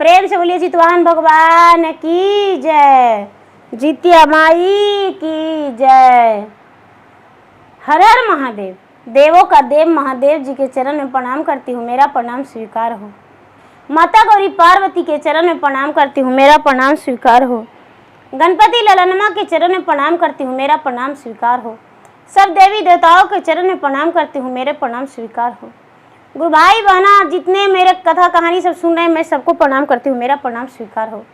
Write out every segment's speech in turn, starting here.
प्रेम से बोलिए जितवाहन भगवान की जय, जितिया माई की जय। हर हर महादेव। देवों का देव महादेव जी के चरण में प्रणाम करती हूँ, मेरा प्रणाम स्वीकार हो। माता गौरी पार्वती के चरण में प्रणाम करती हूँ, मेरा प्रणाम स्वीकार हो। गणपति ललनमा के चरण में प्रणाम करती हूँ, मेरा प्रणाम स्वीकार हो। सब देवी देवताओं के चरण में प्रणाम करती हूँ, मेरे प्रणाम स्वीकार हो। गुरु भाई बहना जितने मेरे कथा कहानी सब सुन रहे हैं, मैं सबको प्रणाम करती हूँ, मेरा प्रणाम स्वीकार हो।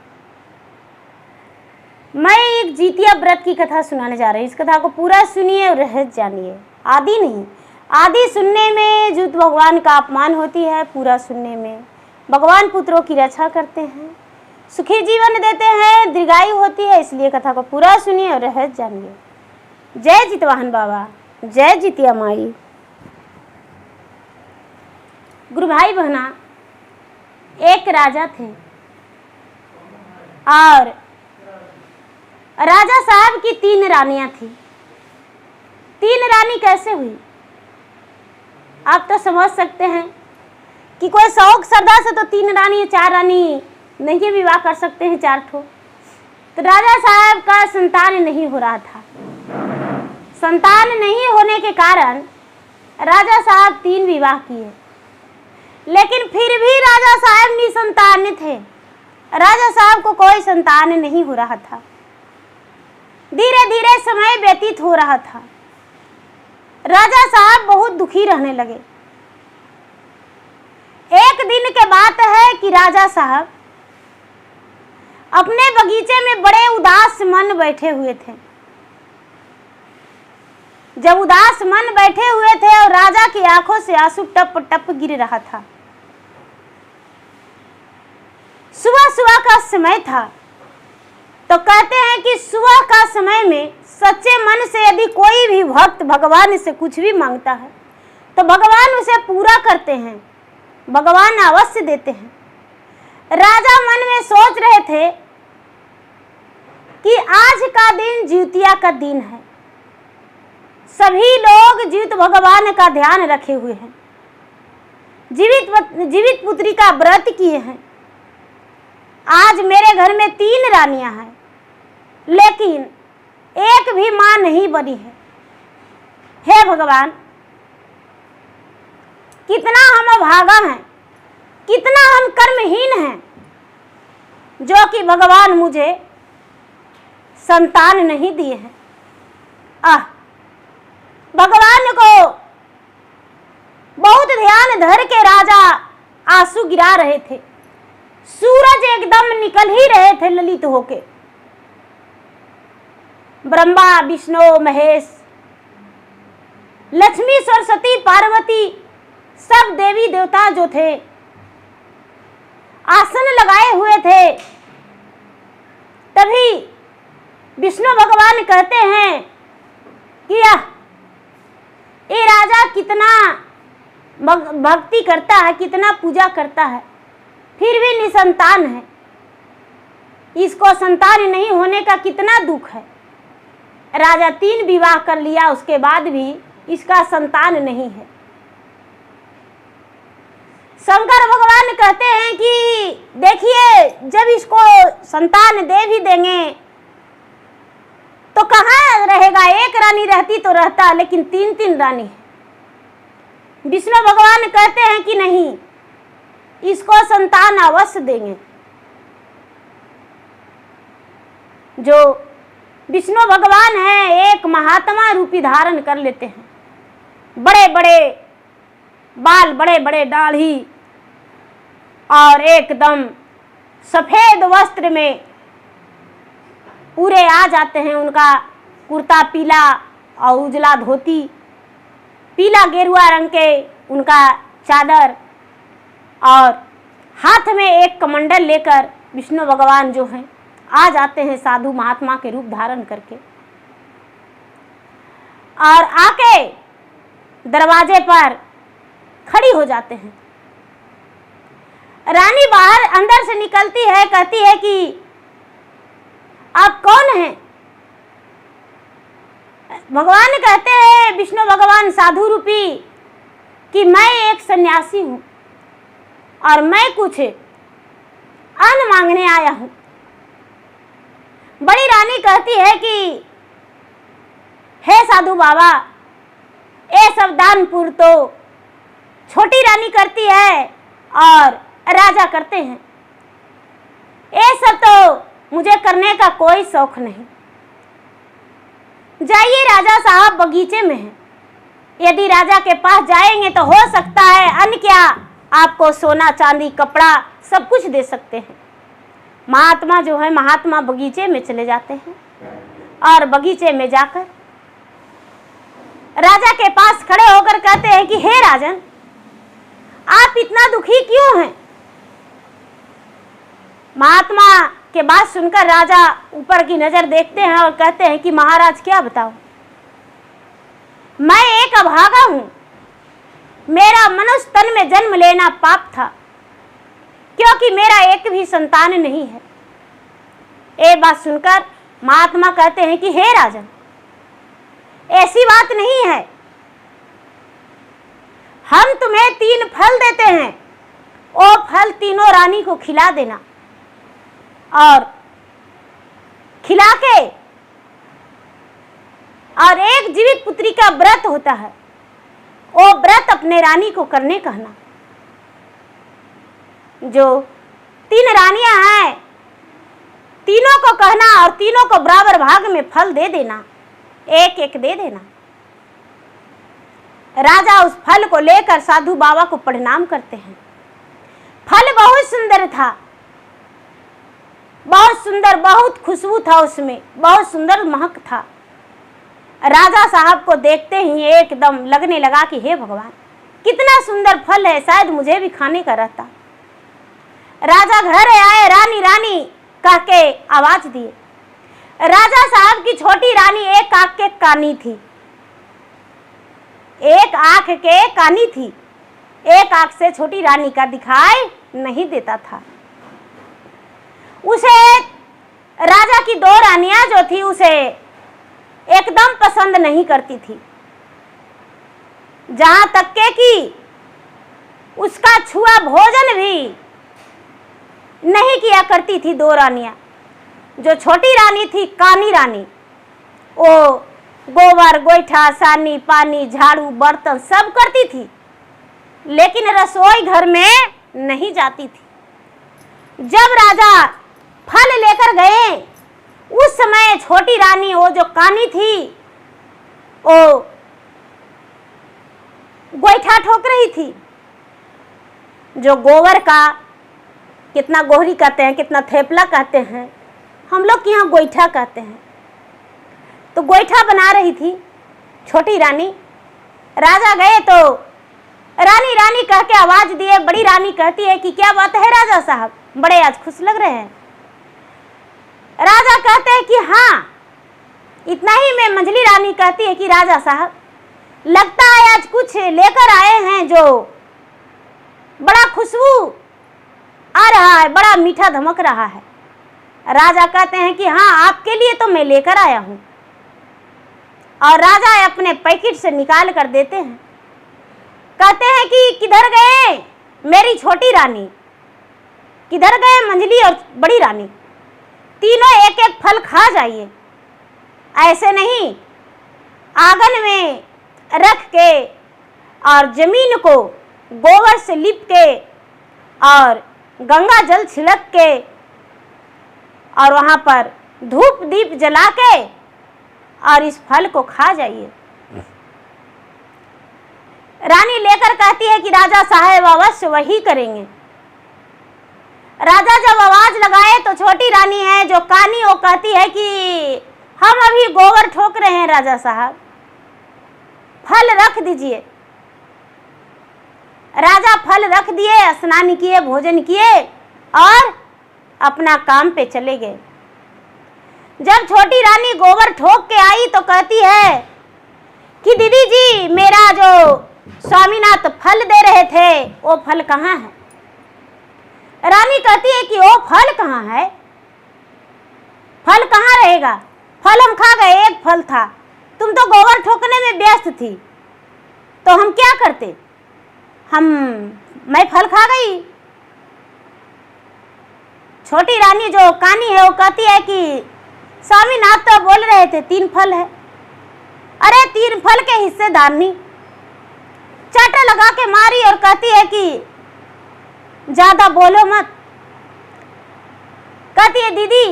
मैं एक जितिया व्रत की कथा सुनाने जा रही हूँ। इस कथा को पूरा सुनिए और रहस्य जानिए। आदि नहीं, आदि सुनने में जुत भगवान का अपमान होती है, पूरा सुनने में भगवान पुत्रों की रक्षा करते हैं, सुखी जीवन देते हैं, दीर्घायु होती है। इसलिए कथा को पूरा सुनिए और रहस्य जानिए। जय जितवाहन बाबा, जय जितिया माई। गुरु भाई बहना, एक राजा थे और राजा साहब की 3 रानियां थी। 3 रानी कैसे हुई आप तो समझ सकते हैं कि कोई शौक श्रद्धा से तो 3 रानी 4 रानी नहीं विवाह कर सकते हैं, 4 ठो। तो राजा साहब का संतान नहीं हो रहा था। संतान नहीं होने के कारण राजा साहब 3 विवाह किए, लेकिन फिर भी राजा साहब निसंतान थे। राजा साहब को कोई संतान नहीं हो रहा था। धीरे धीरे समय व्यतीत हो रहा था। राजा साहब बहुत दुखी रहने लगे। एक दिन के बात है कि राजा साहब अपने बगीचे में बड़े उदास मन बैठे हुए थे। जब उदास मन बैठे हुए थे और राजा की आंखों से आंसू टप टप गिर रहा था। सुबह सुबह का समय था। तो कहते हैं कि सुबह का समय में सच्चे मन से यदि कोई भी भक्त भगवान से कुछ भी मांगता है तो भगवान उसे पूरा करते हैं, भगवान अवश्य देते हैं। राजा मन में सोच रहे थे कि आज का दिन जितिया का दिन है। सभी लोग जीवित भगवान का ध्यान रखे हुए हैं, जीवित पुत्री का व्रत किए हैं। आज मेरे घर में 3 रानियां हैं, लेकिन एक भी मां नहीं बनी है। हे भगवान, कितना हम अभागा हैं, कितना हम कर्महीन हैं, जो कि भगवान मुझे संतान नहीं दिए हैं। भगवान को बहुत ध्यान धर के राजा आंसू गिरा रहे थे। सूरज एकदम निकल ही रहे थे ललित होके। ब्रह्मा विष्णु महेश, लक्ष्मी सरस्वती पार्वती सब देवी देवता जो थे आसन लगाए हुए थे। तभी विष्णु भगवान कहते हैं कि ये राजा कितना भक्ति करता है, कितना पूजा करता है, फिर भी निसंतान है। इसको संतान नहीं होने का कितना दुख है। राजा 3 विवाह कर लिया, उसके बाद भी इसका संतान नहीं है। शंकर भगवान कहते हैं कि देखिए, जब इसको संतान दे भी देंगे तो कहाँ रहेगा। 1 रानी रहती तो रहता, लेकिन 3 रानी है। विष्णु भगवान कहते हैं कि नहीं, इसको संतान अवश्य देंगे। जो विष्णु भगवान है एक महात्मा रूपी धारण कर लेते हैं। बड़े बड़े बाल, बड़े बड़े दाढ़ी और एकदम सफेद वस्त्र में पूरे आ जाते हैं। उनका कुर्ता पीला और उजला धोती, पीला गेरुआ रंग के उनका चादर, और हाथ में एक कमंडल लेकर विष्णु भगवान जो हैं आ जाते हैं साधु महात्मा के रूप धारण करके। और आके दरवाजे पर खड़ी हो जाते हैं। रानी बाहर अंदर से निकलती है, कहती है कि आप कौन हैं। भगवान कहते हैं, विष्णु भगवान साधु रूपी, कि मैं एक सन्यासी हूं और मैं कुछ मांगने आया हूं। बड़ी रानी कहती है कि हे साधु बाबा, ये सब दानपुर तो छोटी रानी करती है और राजा करते हैं, ये सब तो मुझे करने का कोई शौक नहीं। जाइए, राजा साहब बगीचे में हैं, यदि राजा के पास जाएंगे तो हो सकता है अन्य क्या आपको सोना चांदी कपड़ा सब कुछ दे सकते हैं। महात्मा जो है, महात्मा बगीचे में चले जाते हैं और बगीचे में जाकर राजा के पास खड़े होकर कहते हैं कि हे राजन, आप इतना दुखी क्यों हैं? महात्मा के बात सुनकर राजा ऊपर की नजर देखते हैं और कहते हैं कि महाराज क्या बताऊं, मैं एक अभागा हूं, मेरा मनुष्य तन में जन्म लेना पाप था, क्योंकि मेरा एक भी संतान नहीं है। ये बात सुनकर महात्मा कहते हैं कि हे राजन, ऐसी बात नहीं है, हम तुम्हें 3 फल देते हैं, वो फल तीनों रानी को खिला देना और खिला के और एक जीवित पुत्री का व्रत होता है, वो व्रत अपने रानी को करने कहना। जो 3 रानियां हैं, तीनों को कहना और तीनों को बराबर भाग में फल दे देना, एक एक दे देना। राजा उस फल को लेकर साधु बाबा को प्रणाम करते हैं। फल बहुत सुंदर था, बहुत सुंदर, बहुत खुशबू था उसमें, बहुत सुंदर महक था। राजा साहब को देखते ही एकदम लगने लगा कि हे भगवान, कितना सुंदर फल है, शायद मुझे भी खाने का रहता। राजा घर आए, रानी रानी कह के आवाज दिए। राजा साहब की छोटी रानी एक आंख के कानी थी, एक आंख के कानी थी, एक आंख से छोटी रानी का दिखाई नहीं देता था। उसे राजा की 2 रानियां जो थी उसे एकदम पसंद नहीं करती थी, जहां तक के कि उसका छुआ भोजन भी नहीं किया करती थी 2 रानियां। जो छोटी रानी थी, कानी रानी, वो गोबर गोईठा सानी पानी झाड़ू बर्तन सब करती थी, लेकिन रसोई घर में नहीं जाती थी। जब राजा फल लेकर गए, उस समय छोटी रानी, वो जो कानी थी, वो गोईठा ठोक रही थी। जो गोबर का कितना गोहरी कहते हैं, कितना थेपला कहते हैं, हम लोग के यहाँ गोईठा कहते हैं, तो गोईठा बना रही थी छोटी रानी। राजा गए तो रानी रानी कह के आवाज दिए। बड़ी रानी कहती है कि क्या बात है राजा साहब, बड़े आज खुश लग रहे हैं। राजा कहते हैं कि हाँ, इतना ही में मंझली रानी कहती है कि राजा साहब, लगता है आज कुछ लेकर आए हैं जो बड़ा खुशबू आ रहा है, बड़ा मीठा धमक रहा है। राजा कहते हैं कि हाँ, आपके लिए तो मैं लेकर आया हूं। और राजा अपने पैकेट से निकाल कर देते हैं। कहते हैं कि किधर गए मेरी छोटी रानी, किधर गए मंझली और बड़ी रानी, तीनों एक एक फल खा जाइए, ऐसे नहीं आंगन में रख के और जमीन को गोबर से लिप के और गंगा जल छिड़क के और वहाँ पर धूप दीप जला के और इस फल को खा जाइए। रानी लेकर कहती है कि राजा साहब अवश्य वही करेंगे। राजा जब आवाज लगाए तो छोटी रानी है जो कानी, वो कहती है कि हम अभी गोबर ठोक रहे हैं राजा साहब, फल रख दीजिए। राजा फल रख दिए, स्नान किए, भोजन किए और अपना काम पे चले गए। जब छोटी रानी गोबर ठोक के आई तो कहती है कि दीदी जी, मेरा जो स्वामीनाथ फल दे रहे थे वो फल कहाँ है? रानी कहती है कि वो फल कहाँ है, फल कहाँ रहेगा, फल हम खा गए, एक फल था, तुम तो गोबर ठोकने में व्यस्त थी, तो हम क्या करते, मैं फल खा गई। छोटी रानी जो कानी है वो कहती है कि स्वामीनाथ तो बोल रहे थे 3 फल है। अरे 3 फल के हिस्सेदारनी चाटा लगा के मारी और कहती है कि ज्यादा बोलो मत। कहती है दीदी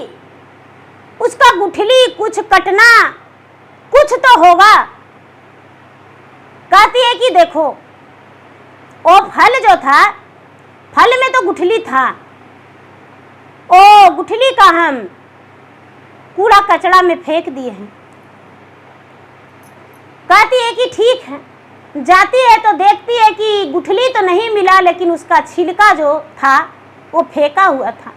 उसका गुठली कुछ कटना कुछ तो होगा। कहती है कि देखो वो फल जो था, फल में तो गुठली था, ओ गुठली का हम कूड़ा कचड़ा में फेंक दिए हैं। कहती है कि ठीक है। जाती है तो देखती है कि गुठली तो नहीं मिला, लेकिन उसका छिलका जो था वो फेंका हुआ था।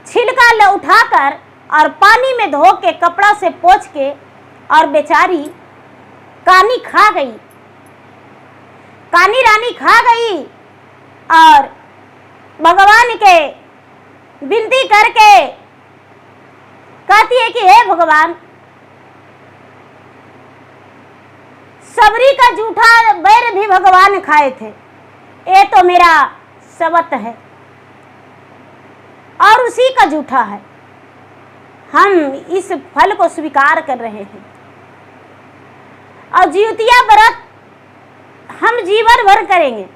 छिलका ले उठाकर और पानी में धो के कपड़ा से पोंछ के और बेचारी कानी खा गई। कानी रानी खा गई और भगवान के विनती करके कहती है कि हे भगवान, सबरी का जूठा बैर भी भगवान खाए थे, ये तो मेरा सबत है और उसी का जूठा है। हम इस फल को स्वीकार कर रहे हैं और जिउतिया व्रत हम जीवन भर करेंगे।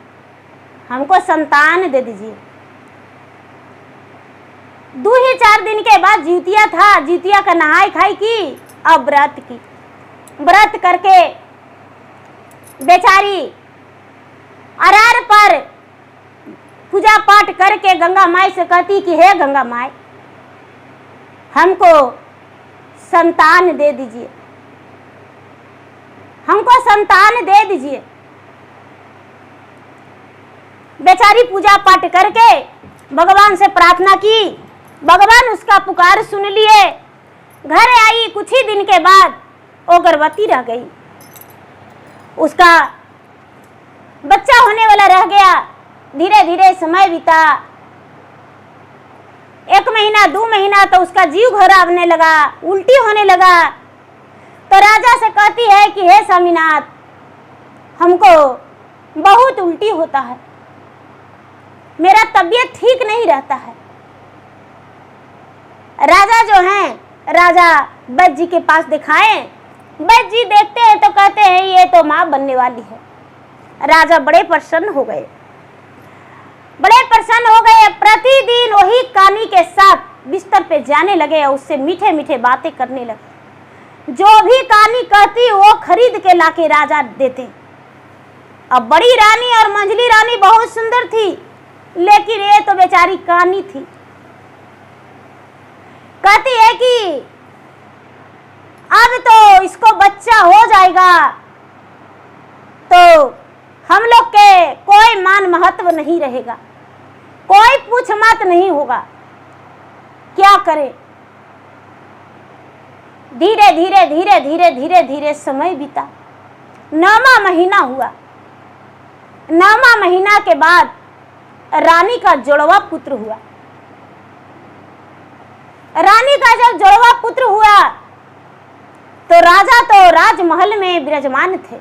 हमको संतान दे दीजिए। 2 ही 4 दिन के बाद जिउतिया था। जिउतिया का नहाई खाई की, अब व्रत की। व्रत करके बेचारी अरार पर पूजा पाठ करके गंगा माई से कहती कि हे गंगा माई, हमको संतान दे दीजिए, हमको संतान दे दीजिए। बेचारी पूजा पाठ करके भगवान से प्रार्थना की। भगवान उसका पुकार सुन लिए। घर आई, कुछ ही दिन के बाद वो गर्भवती रह गई। उसका बच्चा होने वाला रह गया। धीरे धीरे समय बीता। 1 महीना 2 महीना तो उसका जीव घबराने लगा, उल्टी होने लगा। तो राजा से कहती है कि हे स्वामीनाथ, हमको बहुत उल्टी होता है, मेरा तबीयत ठीक नहीं रहता है। राजा जो हैं, राजा वैद्य जी के पास दिखाए। वैद्य जी देखते हैं तो कहते हैं ये तो माँ बनने वाली है। राजा बड़े प्रसन्न हो गए, बड़े प्रसन्न हो गए। प्रतिदिन वही कानी के साथ बिस्तर पे जाने लगे और उससे मीठे मीठे बातें करने लगे। जो भी कानी कहती वो खरीद के लाके राजा देते। अब बड़ी रानी और मंझली रानी बहुत सुंदर थी, लेकिन ये तो बेचारी कानी थी। कहती है कि अब तो इसको बच्चा हो जाएगा तो हम लोग के कोई मान महत्व नहीं रहेगा, कोई पूछ मत नहीं होगा, क्या करें। धीरे धीरे धीरे धीरे धीरे धीरे समय बीता। 9वां महीना हुआ। 9वां महीना के बाद रानी का जुड़वा पुत्र हुआ। रानी का जब जुड़वा पुत्र हुआ तो राजा तो राजमहल में विराजमान थे।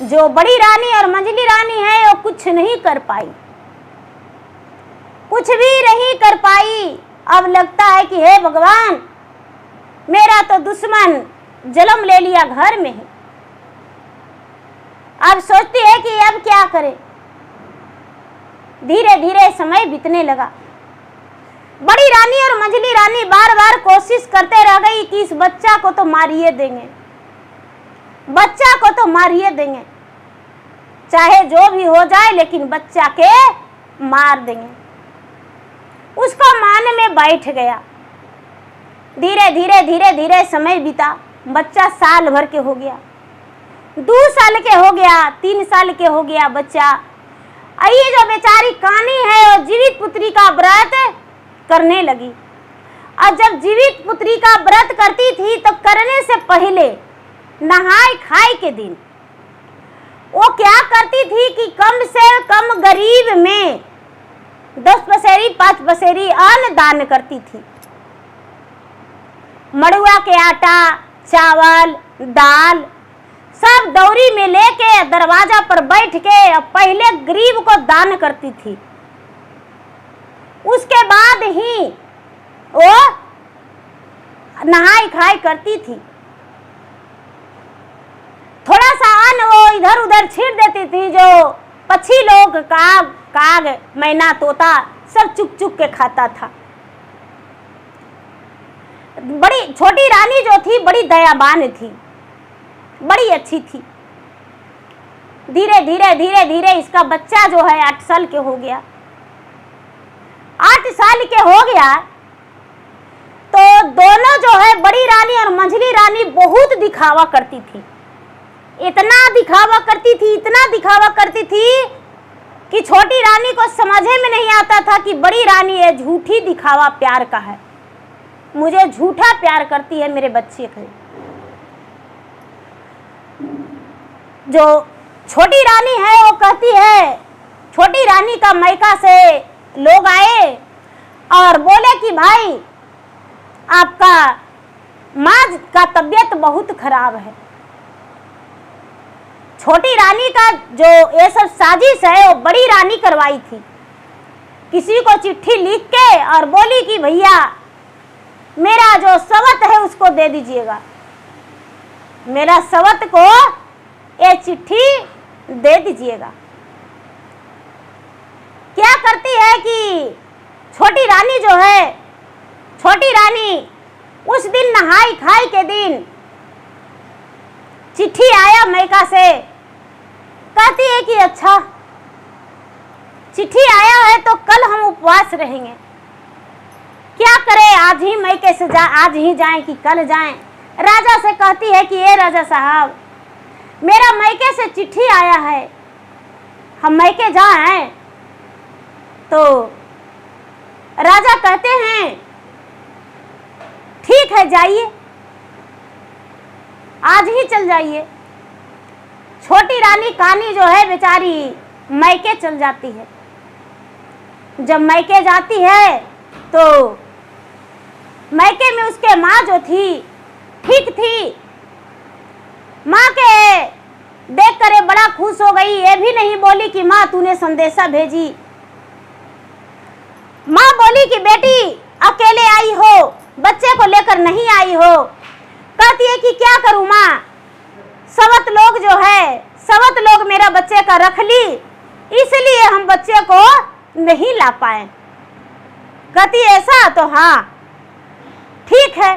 जो बड़ी रानी और मंझली रानी है वो कुछ नहीं कर पाई, कुछ भी नहीं कर पाई। अब लगता है कि हे भगवान, मेरा तो दुश्मन जन्म ले लिया घर में है। अब सोचती है कि अब क्या करें। धीरे धीरे समय बीतने लगा। बड़ी रानी और मंझली रानी बार बार कोशिश करते रह गई कि इस बच्चा को तो मारिए देंगे, बच्चा को तो मारिए देंगे, चाहे जो भी हो जाए लेकिन बच्चा के मार देंगे। उसका मान में बैठ गया। धीरे धीरे धीरे धीरे समय बीता। बच्चा साल भर के हो गया, 2 साल के हो गया, 3 साल के हो गया बच्चा। ये जो बेचारी कानी है वो जीवित पुत्री का व्रत करने लगी। और जब जीवित पुत्री का व्रत करती थी तो करने से पहले नहाय खाए के दिन वो क्या करती थी कि कम से कम गरीब में 10 पसेरी 5 पसेरी अन्न दान करती थी। मड़ुआ के आटा, चावल, दाल सब दौरी में लेके दरवाजा पर बैठ के पहले गरीब को दान करती थी। उसके बाद ही वो नहाई खाई करती थी। थोड़ा सा अन्न वो इधर उधर छींट देती थी, जो पक्षी लोग, काग, मैना, तोता सब चुग चुग के खाता था। बड़ी छोटी रानी जो थी बड़ी दयावान थी, बड़ी अच्छी थी। धीरे धीरे धीरे धीरे इसका बच्चा जो है 8 साल के हो गया। 8 साल के हो गया तो दोनों जो है बड़ी रानी और मंझली रानी बहुत दिखावा करती थी। इतना दिखावा करती थी, इतना दिखावा करती थी कि छोटी रानी को समझे में नहीं आता था कि बड़ी रानी ये झूठी दिखावा प्यार का है, मुझे झूठा प्यार करती है मेरे बच्चे को। जो छोटी रानी है वो कहती है, छोटी रानी का मायका से लोग आए और बोले कि भाई आपका माँ का तबीयत बहुत खराब है। छोटी रानी का जो ये सब साजिश है वो बड़ी रानी करवाई थी। किसी को चिट्ठी लिख के और बोली कि भैया मेरा जो सवत है उसको दे दीजिएगा, मेरा सवत को ये चिट्ठी दे दीजिएगा। क्या करती है कि छोटी रानी जो है, छोटी रानी उस दिन नहाई खाई के दिन चिट्ठी आया मायका से, कहती है कि अच्छा चिट्ठी आया है तो कल हम उपवास रहेंगे, क्या करें आज ही मायके से आज ही जाएं कि कल जाएं। राजा से कहती है कि ये राजा साहब मेरा मायके से चिट्ठी आया है, हम मायके जाएं। तो राजा कहते हैं ठीक है जाइए, आज ही चल जाइए। छोटी रानी कानी जो है बेचारी मायके चल जाती है। जब मायके जाती है तो मायके में उसके माँ जो थी ठीक थी। माँ के देख कर बड़ा खुश हो गई, ये भी नहीं बोली कि माँ तूने संदेशा भेजी। माँ बोली कि बेटी अकेले आई हो, बच्चे को लेकर नहीं आई हो। कहती है कि क्या करूँ माँ, सवत लोग जो है, सवत लोग मेरा बच्चे का रख ली, इसलिए हम बच्चे को नहीं ला पाए। कहती ऐसा तो हाँ ठीक है।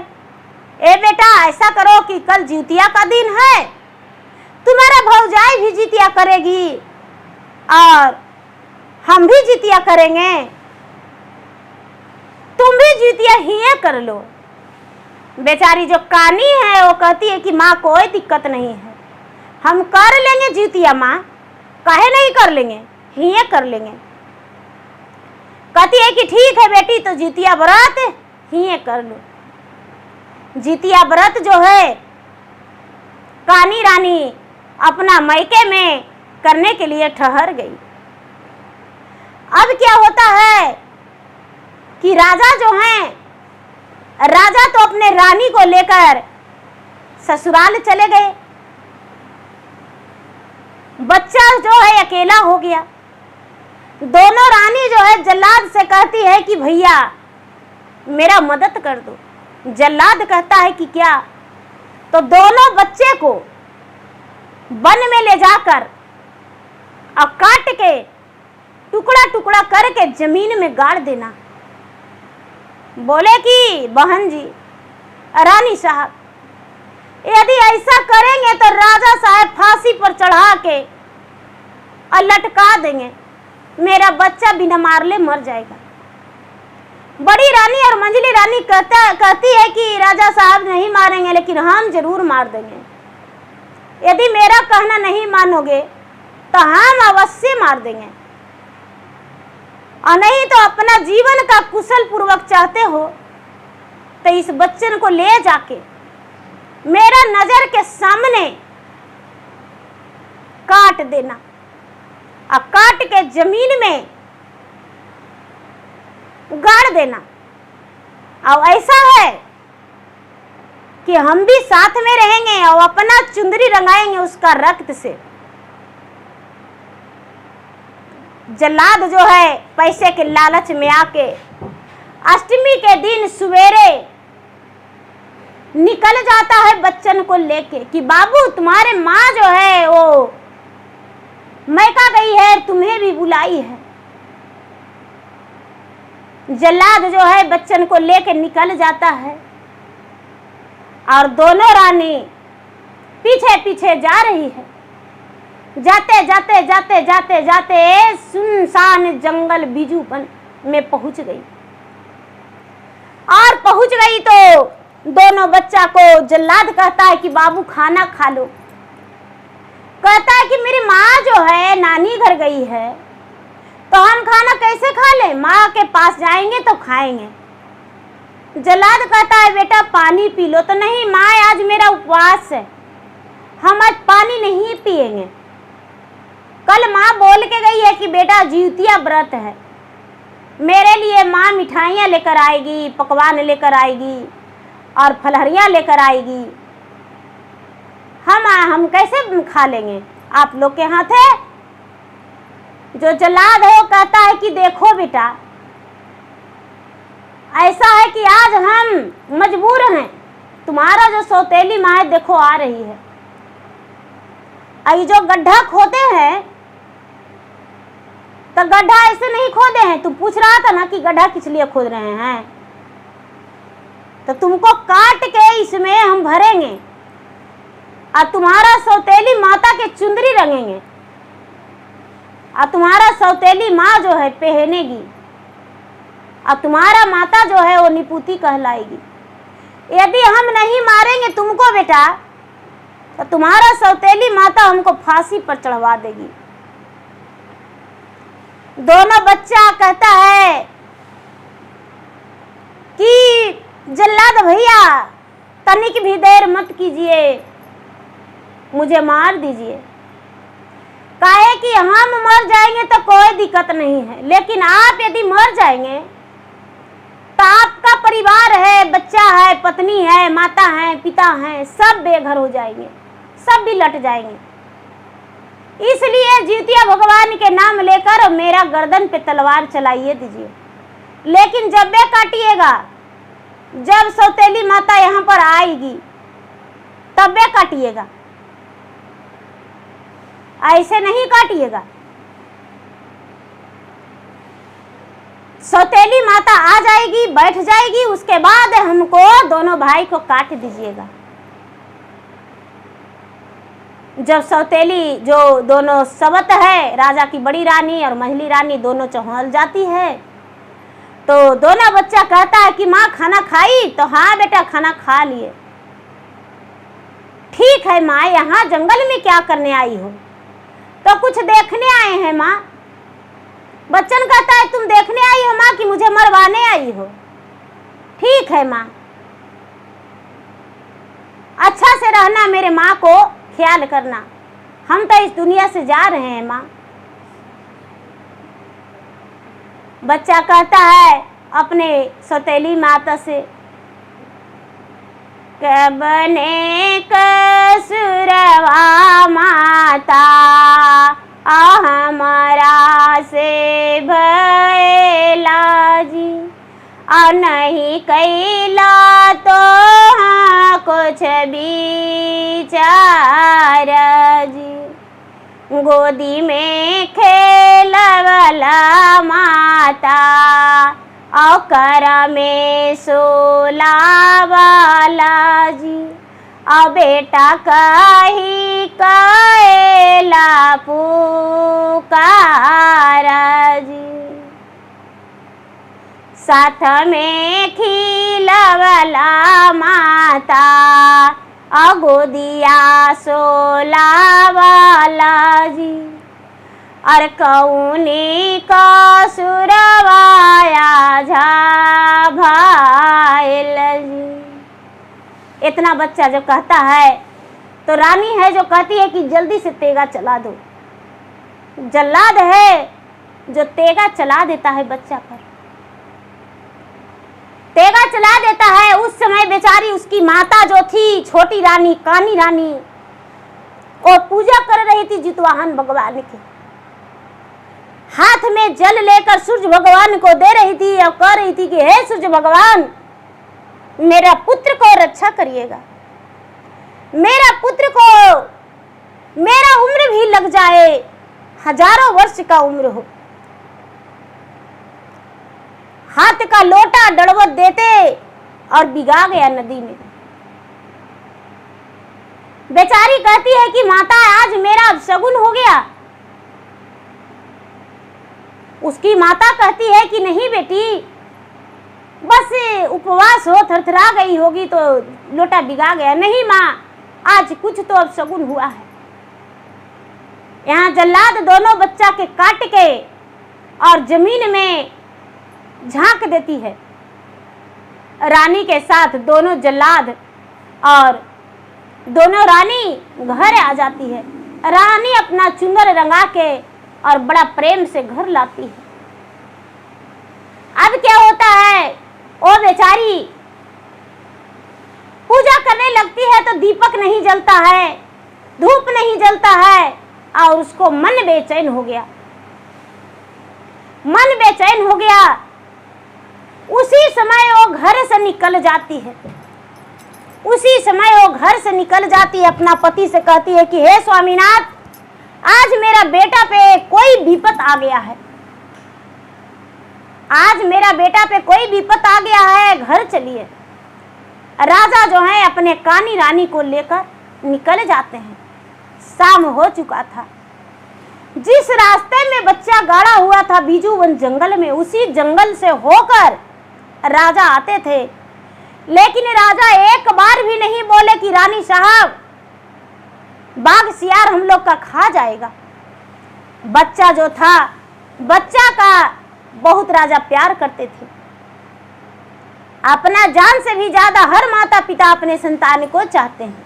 ए बेटा ऐसा करो कि कल जितिया का दिन है, तुम्हारा भौजाई भी जितिया करेगी और हम भी जितिया करेंगे, तुम भी जितिया ही कर लो। बेचारी जो कानी है वो कहती है कि माँ कोई दिक्कत नहीं है, हम कर लेंगे जितिया माँ, काहे नहीं कर लेंगे, ही कर लेंगे। कहती है कि ठीक है बेटी तो जितिया व्रत ही कर लो। जितिया व्रत जो है कानी रानी अपना मायके में करने के लिए ठहर गई। अब क्या होता है कि राजा जो हैं, राजा तो अपने रानी को लेकर ससुराल चले गए। बच्चा जो है अकेला हो गया। दोनों रानी जो है जल्लाद से कहती है कि भैया मेरा मदद कर दो। जल्लाद कहता है कि क्या, तो दोनों बच्चे को वन में ले जाकर और काट के टुकड़ा टुकड़ा करके जमीन में गाड़ देना। बोले कि बहन जी, रानी साहब, यदि ऐसा करेंगे तो राजा साहब फांसी पर चढ़ा के और लटका देंगे, मेरा बच्चा बिना मारले मर जाएगा। बड़ी रानी और मंझली रानी कहती है कि राजा साहब नहीं मारेंगे, लेकिन हम जरूर मार देंगे। यदि मेरा कहना नहीं मानोगे तो हम अवश्य मार देंगे, और नहीं तो अपना जीवन का कुशल पूर्वक चाहते हो तो इस बच्चन को ले जाके मेरा नजर के सामने काट देना और काट के जमीन में गाड़ देना। और ऐसा है कि हम भी साथ में रहेंगे और अपना चुंदरी रंगाएंगे उसका रक्त से। जल्लाद जो है पैसे के लालच में आके अष्टमी के दिन सवेरे निकल जाता है बच्चन को लेके कि बाबू तुम्हारे माँ जो है वो मैका गई है, तुम्हें भी बुलाई है। जल्लाद जो है बच्चन को लेके निकल जाता है और दोनों रानी पीछे पीछे जा रही है। जाते जाते जाते जाते जाते सुनसान जंगल बिजूपन में पहुंच गई और पहुंच गई तो दोनों बच्चा को जल्लाद कहता है कि बाबू खाना खा लो। कहता है कि मेरी माँ जो है नानी घर गई है तो हम खाना कैसे खा लें, माँ के पास जाएंगे तो खाएंगे। जल्लाद कहता है बेटा पानी पी लो। तो नहीं माँ आज मेरा उपवास है, हम आज पानी नहीं पिएंगे। कल माँ बोल के गई है कि बेटा जिउतिया व्रत है, मेरे लिए माँ मिठाइयाँ लेकर आएगी, पकवान लेकर आएगी और फलहरियाँ लेकर आएगी। हम कैसे खा लेंगे, आप लोग के हाथ है। जो जल्लाद है वो कहता है कि देखो बेटा ऐसा है कि आज हम मजबूर हैं, तुम्हारा जो सौतेली माँ है देखो आ रही है। ये जो गड्ढा खोदे हैं तो गड्ढा ऐसे नहीं खोदे हैं, तुम पूछ रहा था ना कि गड्ढा किस लिए खोद रहे हैं, तो तुमको काट के इसमें हम भरेंगे और तुम्हारा सौतेली माता के चुंदरी रंगेंगे और तुम्हारा सौतेली माँ जो है पहनेगी और तुम्हारा माता जो है वो निपुती कहलाएगी। यदि हम नहीं मारेंगे तुमको बेटा तो तुम्हारा सौतेली माता हमको फांसी पर चढ़वा देगी। दोनों बच्चा कहता है कि जल्लाद भैया तनिक भी देर मत कीजिए, मुझे मार दीजिए। काहे कि हम मर जाएंगे तो कोई दिक्कत नहीं है, लेकिन आप यदि मर जाएंगे तो आपका परिवार है, बच्चा है, पत्नी है, माता है, पिता है, सब बेघर हो जाएंगे, सब भी लट जाएंगे। इसलिए जिउतिया भगवान के नाम लेकर मेरा गर्दन पे तलवार चलाइए दीजिए, लेकिन जब वे काटिएगा, जब सौतेली माता यहाँ पर आएगी तब वे काटिएगा, ऐसे नहीं काटिएगा। सौतेली माता आ जाएगी, बैठ जाएगी, उसके बाद हमको दोनों भाई को काट दीजिएगा। जब सौतेली जो दोनों सवत है, राजा की बड़ी रानी और मझली रानी दोनों चौहल जाती है, तो दोनों बच्चा कहता है कि माँ खाना खाई, तो हाँ बेटा खाना खा लिए। ठीक है माँ, यहाँ जंगल में क्या करने आई हो? तो कुछ देखने आए हैं माँ। बच्चन कहता है तुम देखने आई हो माँ कि मुझे मरवाने आई हो? ठीक है माँ, अच्छा से रहना, मेरे माँ को ख्याल करना, हम तो इस दुनिया से जा रहे हैं माँ। बच्चा कहता है अपने सौतेली माता से, कबने कसुरवा माता हमारा से भयला जी, और नहीं कैला तो हाँ कुछ विचार जी। गोदी में खेलवला माता और कर में सोलावाला जी, और बेटा कही कैला पुकारा जी। साथ में खिलवला माता और गोदिया सोलावाला जी, और कौनी का सुरवाया झा भाईल जी। इतना बच्चा जो कहता है तो रानी है जो कहती है कि जल्दी से तेगा चला दो। जल्लाद है जो तेगा चला देता है बच्चा पर, तेगा चला देता है। उस समय बेचारी उसकी माता जो थी छोटी रानी, कानी रानी, और पूजा कर रही थी जितवाहन भगवान की। हाथ में जल लेकर सूर्य भगवान को दे रही थी और कह रही थी कि हे सूर्य भगवान, मेरा पुत्र को रक्षा करिएगा, मेरा पुत्र को, मेरा उम्र भी लग जाए, हजारों वर्ष का उम्र हो। हाथ का लोटा दड़वत देते और भिगा गया नदी में। बेचारी कहती है कि माता, आज मेरा अपशगुन हो गया। उसकी माता कहती है कि नहीं बेटी, बस उपवास हो, थरथरा गई होगी तो लोटा भिगा गया। नहीं माँ, आज कुछ तो अपशगुन हुआ है। यहाँ जल्लाद दोनों बच्चा के काट के और जमीन में झांक देती है। रानी के साथ दोनों जल्लाद और दोनों रानी घर आ जाती है। रानी अपना चुनर रंगा के और बड़ा प्रेम से घर लाती है। अब क्या होता है, वो बेचारी पूजा करने लगती है तो दीपक नहीं जलता है, धूप नहीं जलता है और उसको मन बेचैन हो गया। मन बेचैन हो गया, उसी समय वो घर से निकल जाती है। उसी समय वो घर से निकल जाती है, अपना पति से कहती है कि हे स्वामीनाथ, आज मेरा बेटा पे कोई विपत आ गया है, आज मेरा बेटा पे कोई विपत आ गया है, घर चलिए। राजा जो है अपने कानी रानी को लेकर निकल जाते हैं। शाम हो चुका था। जिस रास्ते में बच्चा गाड़ा हुआ था बीजूवन जंगल में, उसी जंगल से होकर राजा आते थे। लेकिन राजा एक बार भी नहीं बोले कि रानी साहब, बाघ सियार हम लोग का खा जाएगा। बच्चा जो था, बच्चा का बहुत राजा प्यार करते थे। अपना जान से भी ज्यादा हर माता पिता अपने संतान को चाहते हैं।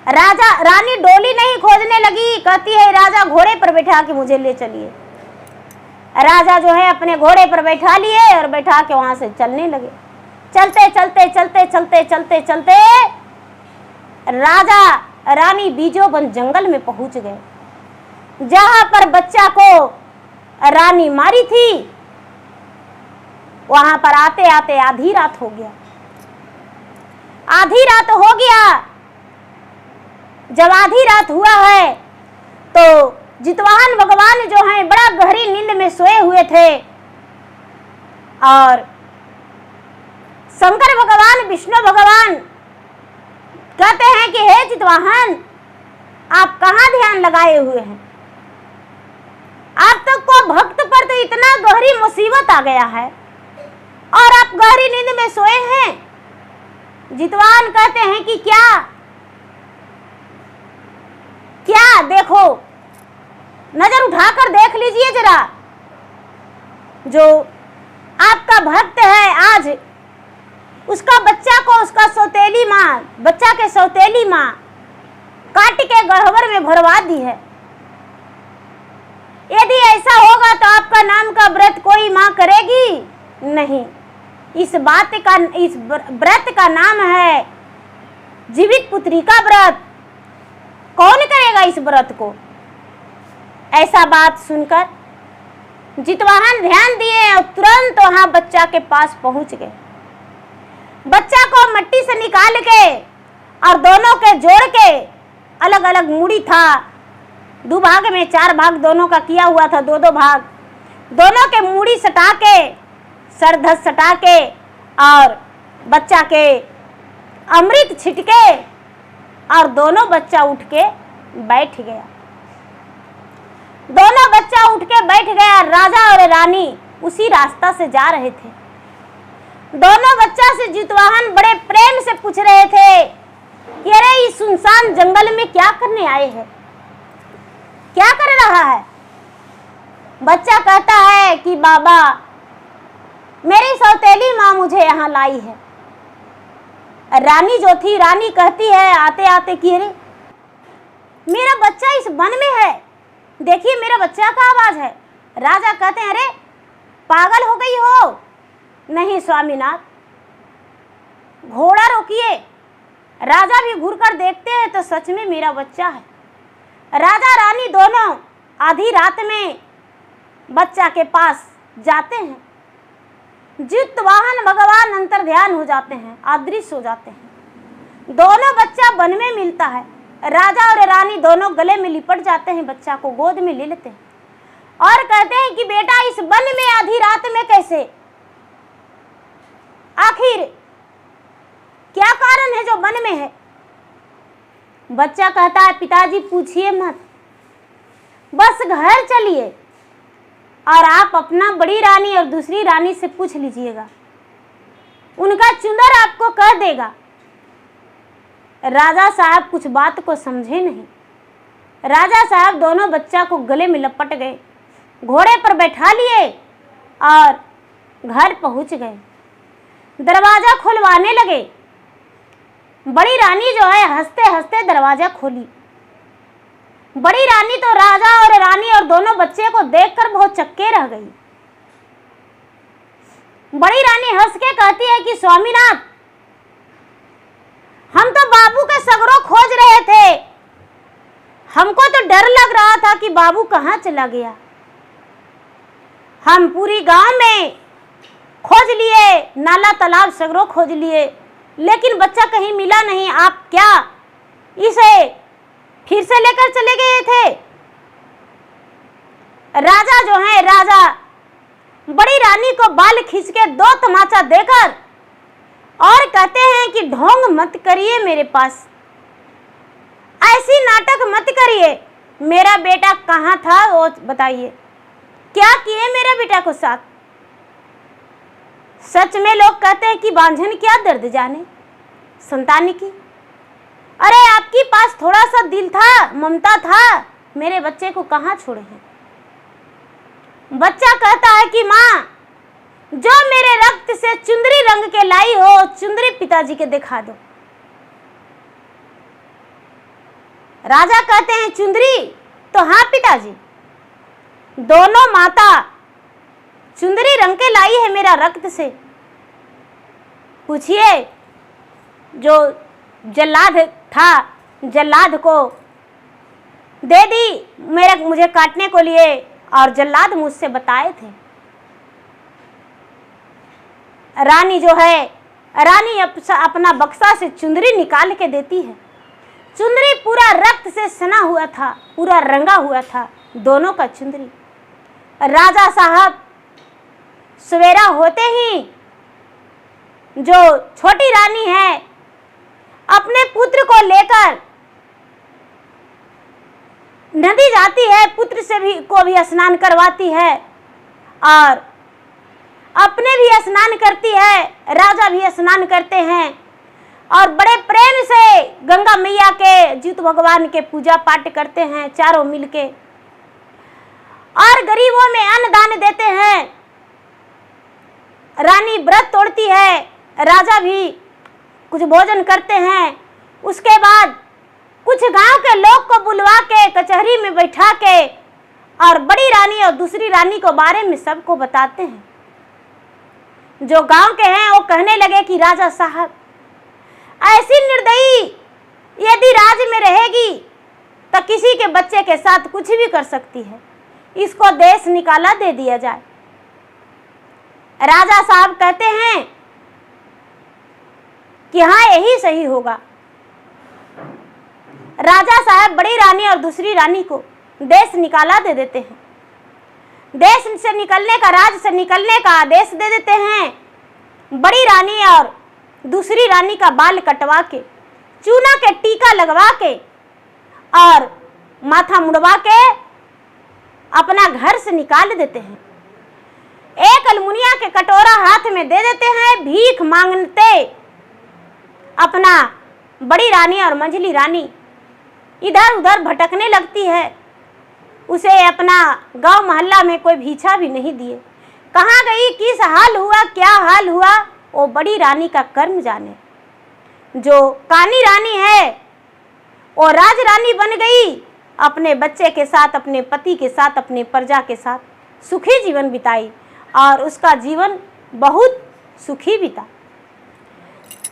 राजा रानी डोली नहीं खोजने लगी, कहती है राजा घोड़े पर बैठा के मुझे ले चलिए। राजा जो है अपने घोड़े पर बैठा लिए और बैठा के वहां से चलने लगे। चलते चलते चलते चलते चलते चलते राजा रानी बीजोवन जंगल में पहुंच गए, जहां पर बच्चा को रानी मारी थी। वहां पर आते आते आधी रात हो गया। आधी रात हो गया। जब आधी रात हुआ है तो जितवाहन भगवान जो हैं बड़ा गहरी नींद में सोए हुए थे और शंकर भगवान, विष्णु भगवान कहते हैं कि हे जितवाहन, आप कहाँ ध्यान लगाए हुए हैं? आप तक को भक्त पर तो इतना गहरी मुसीबत आ गया है और आप गहरी नींद में सोए हैं। जितवाहन कहते हैं कि क्या क्या देखो, नजर उठाकर देख लीजिए जरा। जो आपका भक्त है, आज उसका बच्चा को उसका सौतेली माँ, बच्चा के सौतेली माँ काट के गह्वर में भरवा दी है। यदि ऐसा होगा तो आपका नाम का व्रत कोई माँ करेगी नहीं। इस व्रत का नाम है जीवित पुत्री का व्रत। कौन करेगा इस व्रत को? ऐसा बात सुनकर जितवाहन ध्यान दिए और तुरंत वहां बच्चा के पास पहुंच गए। बच्चा को मट्टी से निकाल के और दोनों के जोड़ के, अलग अलग मूड़ी था, 2 भाग में 4 भाग दोनों का किया हुआ था, 2-2 भाग, दोनों के मूड़ी सटा के, सरधस सटा के और बच्चा के अमृत छिटके और दोनों बच्चा उठ के बैठ गया। दोनों बच्चा उठ के बैठ गया। राजा और रानी उसी रास्ता से जा रहे थे। दोनों बच्चा से जितवाहन बड़े प्रेम से पूछ रहे थे कि अरे इस सुनसान जंगल में क्या करने आए हैं, क्या कर रहा है? बच्चा कहता है कि बाबा, मेरी सौतेली माँ मुझे यहाँ लाई है। रानी जो थी, रानी कहती है आते आते कि अरे मेरा बच्चा इस वन में है, देखिए मेरा बच्चा का आवाज है। राजा कहते हैं अरे पागल हो गई हो? नहीं स्वामीनाथ, घोड़ा रोकिए। राजा भी घूरकर देखते हैं तो सच में मेरा बच्चा है। राजा रानी दोनों आधी रात में बच्चा के पास जाते हैं। जितवाहन भगवान अंतर ध्यान हो जाते हैं, अदृश्य हो जाते हैं। दोनों बच्चा वन में मिलता है। राजा और रानी दोनों गले में लिपट जाते हैं, बच्चा को गोद में ले लेते हैं और कहते हैं कि बेटा इस वन में आधी रात में कैसे, आखिर क्या कारण है जो वन में है। बच्चा कहता है पिताजी पूछिए मत, बस घर चलिए और आप अपना बड़ी रानी और दूसरी रानी से पूछ लीजिएगा, उनका चुंदर आपको कह देगा। राजा साहब कुछ बात को समझे नहीं। राजा साहब दोनों बच्चा को गले में लपट गए, घोड़े पर बैठा लिए और घर पहुंच गए। दरवाजा खुलवाने लगे। बड़ी रानी जो है हंसते हंसते दरवाजा खोली। बड़ी रानी तो राजा और रानी और दोनों बच्चे को देखकर बहुत चक्के रह गई। बड़ी रानी हंस के कहती है कि स्वामीनाथ, हम तो बाबू के सगरों खोज रहे थे, हमको तो डर लग रहा था कि बाबू कहाँ चला गया। हम पूरी गांव में खोज लिए, नाला तालाब सगरों खोज लिए, लेकिन बच्चा कहीं मिला नहीं। आप क्या इसे फिर से लेकर चले गए थे? राजा जो है, राजा बड़ी रानी को बाल खींच के दो तमाचा देकर और कहते हैं कि ढोंग मत करिए मेरे पास, ऐसी नाटक मत करिए। मेरा बेटा कहाँ था वो बताइए, क्या किए मेरे बेटा को साथ? सच में लोग कहते हैं कि बांझन क्या दर्द जाने संतान की। अरे आपके पास थोड़ा सा दिल था, ममता था, मेरे बच्चे को कहाँ छोड़े हैं? बच्चा कहता है कि माँ, जो मेरे रक्त से चुंदरी रंग के लाई हो, चुंदरी पिताजी के दिखा दो। राजा कहते हैं चुंदरी? तो हाँ पिताजी, दोनों माता चुंदरी रंग के लाई है मेरा रक्त से। पूछिए, जो जल्लाद था, जल्लाद को दे दी मुझे काटने को लिए, और जल्लाद मुझसे बताए थे। रानी जो है, रानी अपना बक्सा से चुंदरी निकाल के देती है। चुंदरी पूरा रक्त से सना हुआ था, पूरा रंगा हुआ था दोनों का चुंदरी। राजा साहब सवेरा होते ही जो छोटी रानी है अपने पुत्र को लेकर नदी जाती है, पुत्र से भी को भी स्नान करवाती है और अपने भी स्नान करती है, राजा भी स्नान करते हैं और बड़े प्रेम से गंगा मैया के, जीत भगवान के पूजा पाठ करते हैं चारों मिलके, और गरीबों में अन्न दान देते हैं। रानी व्रत तोड़ती है, राजा भी कुछ भोजन करते हैं। उसके बाद कुछ गांव के लोग को बुलवा के कचहरी में बैठा के और बड़ी रानी और दूसरी रानी को बारे में सबको बताते हैं। जो गांव के हैं वो कहने लगे कि राजा साहब, ऐसी निर्दयी यदि राज्य में रहेगी तो किसी के बच्चे के साथ कुछ भी कर सकती है, इसको देश निकाला दे दिया जाए। राजा साहब कहते हैं कि हाँ यही सही होगा। राजा साहब बड़ी रानी और दूसरी रानी को देश निकाला दे देते हैं। देश से निकलने का, राज्य से निकलने का आदेश दे देते हैं। बड़ी रानी और दूसरी रानी का बाल कटवा के, चूना के टीका लगवा के और माथा मुड़वा के अपना घर से निकाल देते हैं। एक अलमुनिया के कटोरा हाथ में दे देते हैं। भीख मांगते अपना बड़ी रानी और मंझली रानी इधर उधर भटकने लगती है। उसे अपना गांव मोहल्ला में कोई भीछा भी नहीं दिए। कहाँ गई, किस हाल हुआ, क्या हाल हुआ, वो बड़ी रानी का कर्म जाने। जो कानी रानी है वो राज रानी बन गई, अपने बच्चे के साथ, अपने पति के साथ, अपने प्रजा के साथ सुखी जीवन बिताई और उसका जीवन बहुत सुखी बीता।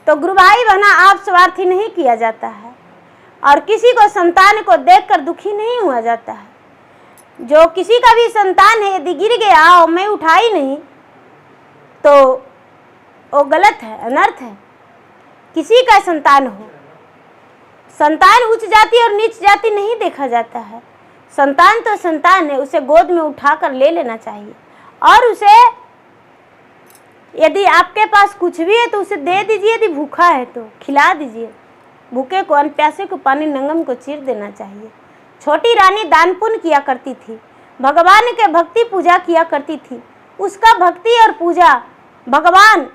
तो गुरु भाई बहना, आप स्वार्थी नहीं किया जाता है और किसी को संतान को देखकर दुखी नहीं हुआ जाता है। जो किसी का भी संतान है यदि गिर गया और मैं उठाई नहीं तो वो गलत है, अनर्थ है। किसी का संतान हो, संतान उच्च जाति और नीच जाति नहीं देखा जाता है। संतान तो संतान है, उसे गोद में उठाकर ले लेना चाहिए और उसे यदि आपके पास कुछ भी है तो उसे दे दीजिए, यदि भूखा है तो खिला दीजिए। भूखे को, प्यासे को पानी, नंगम को चीर देना चाहिए। छोटी रानी दान पुण्य किया करती थी, भगवान के भक्ति पूजा किया करती थी। उसका भक्ति और पूजा, भगवान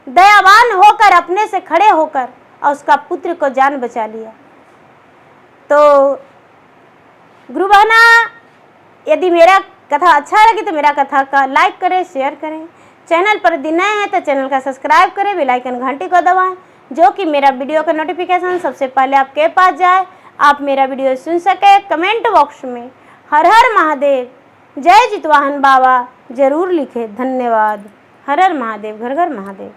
दयावान होकर अपने से खड़े होकर और उसका पुत्र को जान बचा लिया। तो गुरु बहना, यदि मेरा कथा अच्छा लगे तो मेरा कथा का लाइक करें, शेयर करें। चैनल पर यदि नए हैं तो चैनल का सब्सक्राइब करें, बेल आइकन घंटी को दबाएं, जो कि मेरा वीडियो का नोटिफिकेशन सबसे पहले आपके पास जाए, आप मेरा वीडियो सुन सके। कमेंट बॉक्स में हर हर महादेव, जय जितवाहन बाबा जरूर लिखें। धन्यवाद। हर हर महादेव, घर घर महादेव।